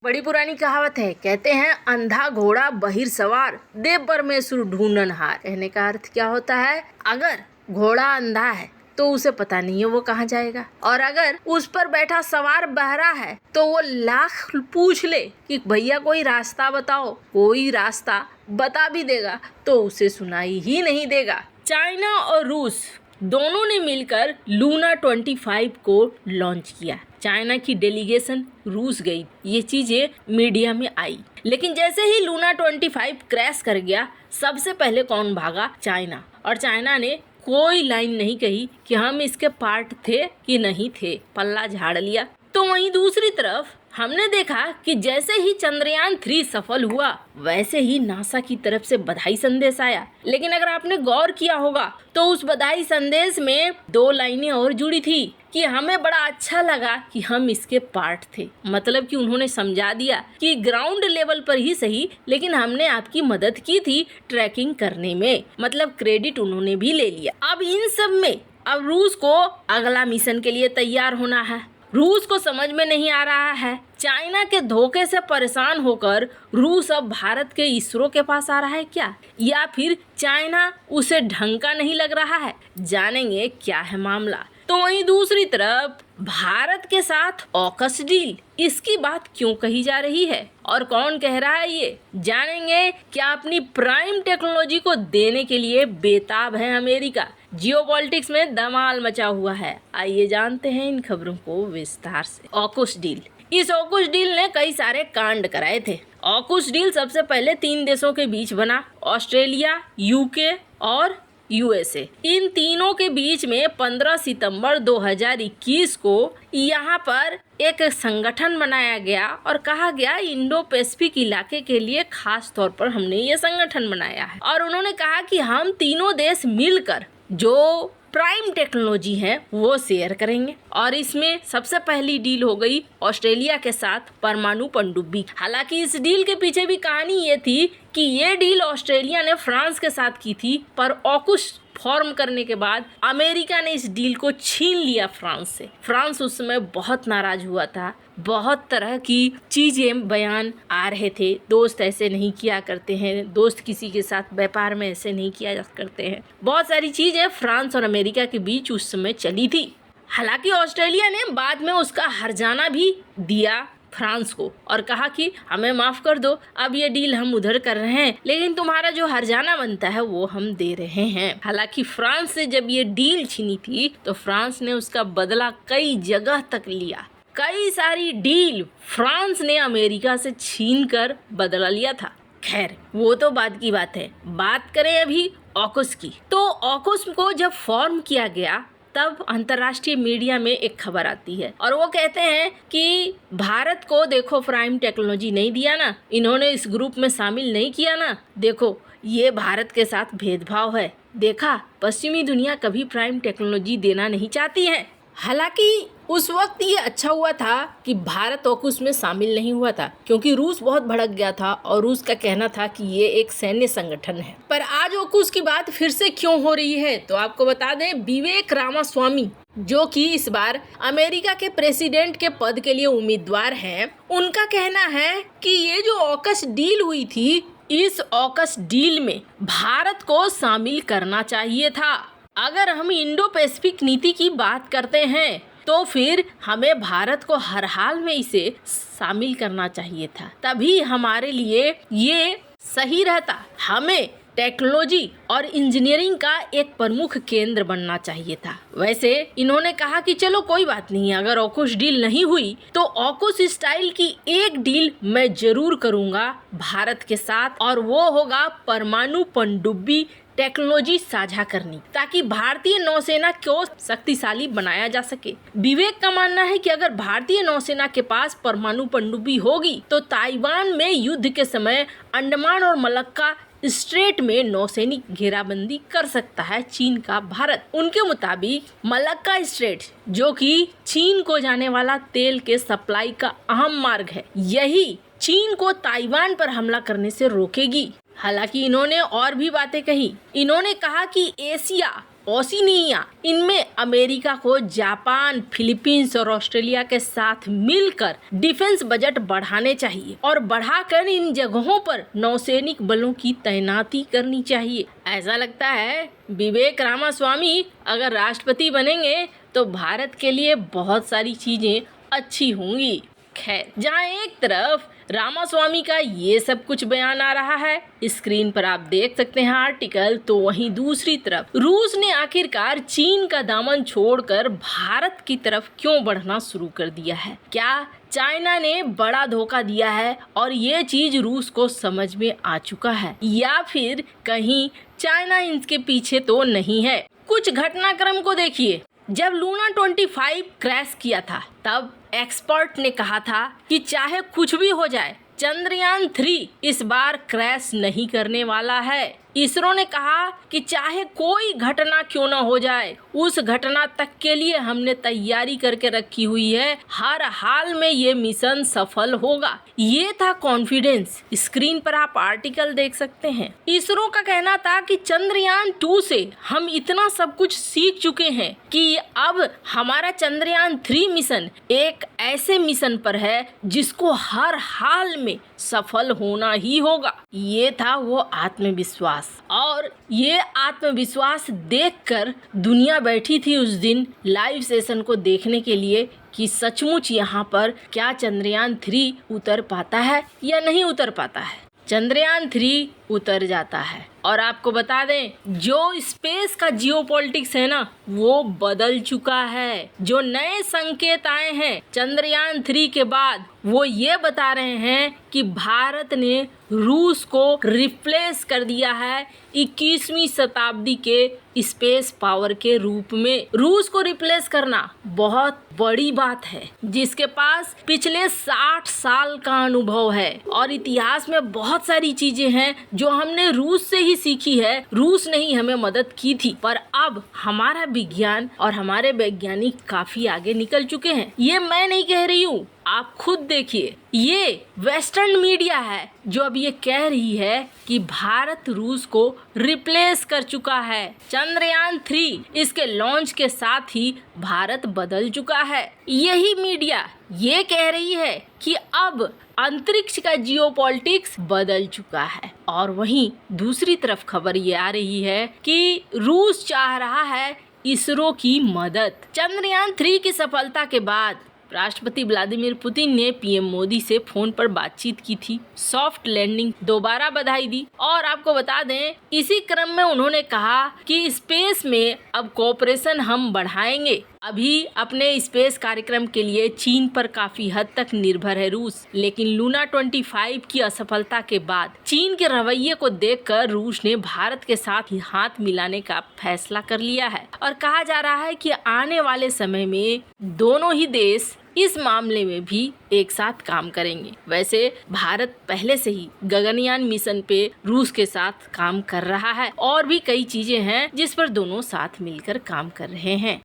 बड़ी पुरानी कहावत है, कहते हैं अंधा घोड़ा बहिर सवार, देव परमेश्वर ढूंढन हार। कहने का अर्थ क्या होता है, अगर घोड़ा अंधा है तो उसे पता नहीं है वो कहाँ जाएगा, और अगर उस पर बैठा सवार बहरा है तो वो लाख पूछ ले कि भैया कोई रास्ता बताओ, कोई रास्ता बता भी देगा तो उसे सुनाई ही नहीं देगा। चाइना और रूस दोनों ने मिलकर लूना 25 को लॉन्च किया। चाइना की डेलीगेशन रूस गई, ये चीजें मीडिया में आई, लेकिन जैसे ही लूना 25 क्रैश कर गया, सबसे पहले कौन भागा, चाइना। और चाइना ने कोई लाइन नहीं कही कि हम इसके पार्ट थे कि नहीं थे, पल्ला झाड़ लिया। तो वहीं दूसरी तरफ हमने देखा कि जैसे ही चंद्रयान 3 सफल हुआ, वैसे ही नासा की तरफ से बधाई संदेश आया। लेकिन अगर आपने गौर किया होगा तो उस बधाई संदेश में 2 लाइनें और जुड़ी थी कि हमें बड़ा अच्छा लगा कि हम इसके पार्ट थे। मतलब कि उन्होंने समझा दिया कि ग्राउंड लेवल पर ही सही, लेकिन हमने आपकी मदद की थी ट्रैकिंग करने में, मतलब क्रेडिट उन्होंने भी ले लिया। अब इन सब में अब रूस को अगला मिशन के लिए तैयार होना है। रूस को समझ में नहीं आ रहा है, चाइना के धोखे से परेशान होकर रूस अब भारत के इसरो के पास आ रहा है क्या, या फिर चाइना उसे ढंग का नहीं लग रहा है। जानेंगे क्या है मामला। तो वहीं दूसरी तरफ भारत के साथ ऑकस डील, इसकी बात क्यों कही जा रही है और कौन कह रहा है, ये जानेंगे। क्या अपनी प्राइम टेक्नोलॉजी को देने के लिए बेताब है अमेरिका। जियोपॉलिटिक्स में धमाल मचा हुआ है, आइए जानते हैं इन खबरों को विस्तार से। ऑकस डील, इस ऑकस डील ने कई सारे कांड कराए थे। ऑकस डील सबसे पहले 3 देशों के बीच बना, ऑस्ट्रेलिया, यूके और यूएसए। इन तीनों के बीच में 15 सितंबर 2021 को यहाँ पर एक संगठन बनाया गया और कहा गया इंडो पैसिफिक इलाके के लिए खास तौर पर हमने ये संगठन बनाया है। और उन्होंने कहा कि हम तीनों देश मिलकर जो प्राइम टेक्नोलॉजी है वो शेयर करेंगे। और इसमें सबसे पहली डील हो गई ऑस्ट्रेलिया के साथ परमाणु पनडुब्बी। हालांकि इस डील के पीछे भी कहानी ये थी कि ये डील ऑस्ट्रेलिया ने फ्रांस के साथ की थी, पर ऑकस फॉर्म करने के बाद अमेरिका ने इस डील को छीन लिया फ्रांस से। फ्रांस उस समय बहुत नाराज हुआ था, बहुत तरह की चीजें बयान आ रहे थे, दोस्त ऐसे नहीं किया करते हैं, दोस्त किसी के साथ व्यापार में ऐसे नहीं किया जा करते हैं। बहुत सारी चीजें फ्रांस और अमेरिका के बीच उस समय चली थी। हालांकि ऑस्ट्रेलिया ने बाद में उसका हर्जाना भी दिया फ्रांस को और कहा कि हमें माफ कर दो, अब ये डील हम उधर कर रहे हैं, लेकिन तुम्हारा जो हर्जाना बनता है वो हम दे रहे हैं। हालांकि फ्रांस से जब ये डील छीनी थी तो फ्रांस ने उसका बदला कई जगह तक लिया। कई सारी डील फ्रांस ने अमेरिका से छीन कर बदला लिया था। खैर वो तो बाद की बात है। बात करें अभी ऑकस की, तो ऑकस को जब फॉर्म किया गया तब अंतर्राष्ट्रीय मीडिया में एक खबर आती है और वो कहते हैं कि भारत को देखो प्राइम टेक्नोलॉजी नहीं दिया ना, इन्होंने इस ग्रुप में शामिल नहीं किया ना, देखो ये भारत के साथ भेदभाव है। देखा, पश्चिमी दुनिया कभी प्राइम टेक्नोलॉजी देना नहीं चाहती है। हालांकि उस वक्त ये अच्छा हुआ था कि भारत ऑकस में शामिल नहीं हुआ था, क्योंकि रूस बहुत भड़क गया था और रूस का कहना था कि ये एक सैन्य संगठन है। पर आज ऑकस की बात फिर से क्यों हो रही है, तो आपको बता दें, विवेक रामास्वामी जो कि इस बार अमेरिका के प्रेसिडेंट के पद के लिए उम्मीदवार हैं, उनका कहना है कि ये जो ऑकस डील हुई थी, इस ऑकस डील में भारत को शामिल करना चाहिए था। अगर हम इंडो पैसिफिक नीति की बात करते हैं तो फिर हमें भारत को हर हाल में इसे शामिल करना चाहिए था, तभी हमारे लिए ये सही रहता। हमें टेक्नोलॉजी और इंजीनियरिंग का एक प्रमुख केंद्र बनना चाहिए था। वैसे इन्होंने कहा कि चलो कोई बात नहीं, अगर ऑकस डील नहीं हुई तो ऑकस स्टाइल की एक डील मैं जरूर करूंगा भारत के साथ, और वो होगा परमाणु पनडुब्बी टेक्नोलॉजी साझा करनी, ताकि भारतीय नौसेना को शक्तिशाली बनाया जा सके। विवेक का मानना है कि अगर भारतीय नौसेना के पास परमाणु पनडुब्बी होगी तो ताइवान में युद्ध के समय अंडमान और मलक्का स्ट्रेट में नौसैनिक घेराबंदी कर सकता है चीन का भारत। उनके मुताबिक मलक्का स्ट्रेट, जो कि चीन को जाने वाला तेल के सप्लाई का अहम मार्ग है, यही चीन को ताइवान पर हमला करने से रोकेगी। हालांकि इन्होंने और भी बातें कही। इन्होंने कहा कि एशिया ओशिनिया, इनमें अमेरिका को जापान, फिलीपींस और ऑस्ट्रेलिया के साथ मिलकर डिफेंस बजट बढ़ाने चाहिए और बढ़ाकर इन जगहों पर नौसैनिक बलों की तैनाती करनी चाहिए। ऐसा लगता है विवेक रामास्वामी अगर राष्ट्रपति बनेंगे तो भारत के लिए बहुत सारी चीजें अच्छी होंगी। खैर, जहाँ एक तरफ रामास्वामी का ये सब कुछ बयान आ रहा है, स्क्रीन पर आप देख सकते हैं आर्टिकल, तो वहीं दूसरी तरफ रूस ने आखिरकार चीन का दामन छोड़कर भारत की तरफ क्यों बढ़ना शुरू कर दिया है? क्या चाइना ने बड़ा धोखा दिया है और ये चीज रूस को समझ में आ चुका है, या फिर कहीं चाइना इनके पीछे तो नहीं है? कुछ घटनाक्रम को देखिए। जब लूना 25 क्रैश किया था तब एक्सपर्ट ने कहा था कि चाहे कुछ भी हो जाए चंद्रयान 3 इस बार क्रैश नहीं करने वाला है। इसरो ने कहा कि चाहे कोई घटना क्यों न हो जाए, उस घटना तक के लिए हमने तैयारी करके रखी हुई है, हर हाल में ये मिशन सफल होगा। ये था कॉन्फिडेंस। स्क्रीन पर आप आर्टिकल देख सकते हैं। इसरो का कहना था कि चंद्रयान 2 से हम इतना सब कुछ सीख चुके हैं कि अब हमारा चंद्रयान 3 मिशन एक ऐसे मिशन पर है जिसको हर हाल में सफल होना ही होगा। ये था वो आत्मविश्वास, और ये आत्मविश्वास देखकर दुनिया बैठी थी उस दिन लाइव सेशन को देखने के लिए कि सचमुच यहाँ पर क्या चंद्रयान 3 उतर पाता है या नहीं उतर पाता है। चंद्रयान 3 उतर जाता है, और आपको बता दें जो स्पेस का जियोपॉलिटिक्स है ना, वो बदल चुका है। जो नए संकेत आए हैं चंद्रयान 3 के बाद, वो ये बता रहे हैं कि भारत ने रूस को रिप्लेस कर दिया है 21वीं शताब्दी के स्पेस पावर के रूप में। रूस को रिप्लेस करना बहुत बड़ी बात है, जिसके पास पिछले 60 साल का अनुभव है और इतिहास में बहुत सारी चीजें हैं जो हमने रूस से ही सीखी है। रूस ने ही हमें मदद की थी, पर अब हमारा विज्ञान और हमारे वैज्ञानिक काफी आगे निकल चुके हैं। ये मैं नहीं कह रही हूँ, आप खुद देखिए। ये वेस्टर्न मीडिया है जो अब ये कह रही है कि भारत रूस को रिप्लेस कर चुका है। चंद्रयान 3 इसके लॉन्च के साथ ही भारत बदल चुका है। यही मीडिया ये कह रही है कि अब अंतरिक्ष का जियोपॉलिटिक्स बदल चुका है। और वहीं दूसरी तरफ खबर ये आ रही है कि रूस चाह रहा है इसरो की मदद। चंद्रयान 3 की सफलता के बाद राष्ट्रपति व्लादिमीर पुतिन ने पीएम मोदी से फोन पर बातचीत की थी, सॉफ्ट लैंडिंग दोबारा बधाई दी, और आपको बता दें इसी क्रम में उन्होंने कहा कि स्पेस में अब कोऑपरेशन हम बढ़ाएंगे। अभी अपने स्पेस कार्यक्रम के लिए चीन पर काफी हद तक निर्भर है रूस, लेकिन लूना 25 की असफलता के बाद चीन के रवैये को देखकर रूस ने भारत के साथ ही हाथ मिलाने का फैसला कर लिया है, और कहा जा रहा है कि आने वाले समय में दोनों ही देश इस मामले में भी एक साथ काम करेंगे। वैसे भारत पहले से ही गगनयान मिशन पे रूस के साथ काम कर रहा है, और भी कई चीजें हैं जिस पर दोनों साथ मिलकर काम कर रहे हैं।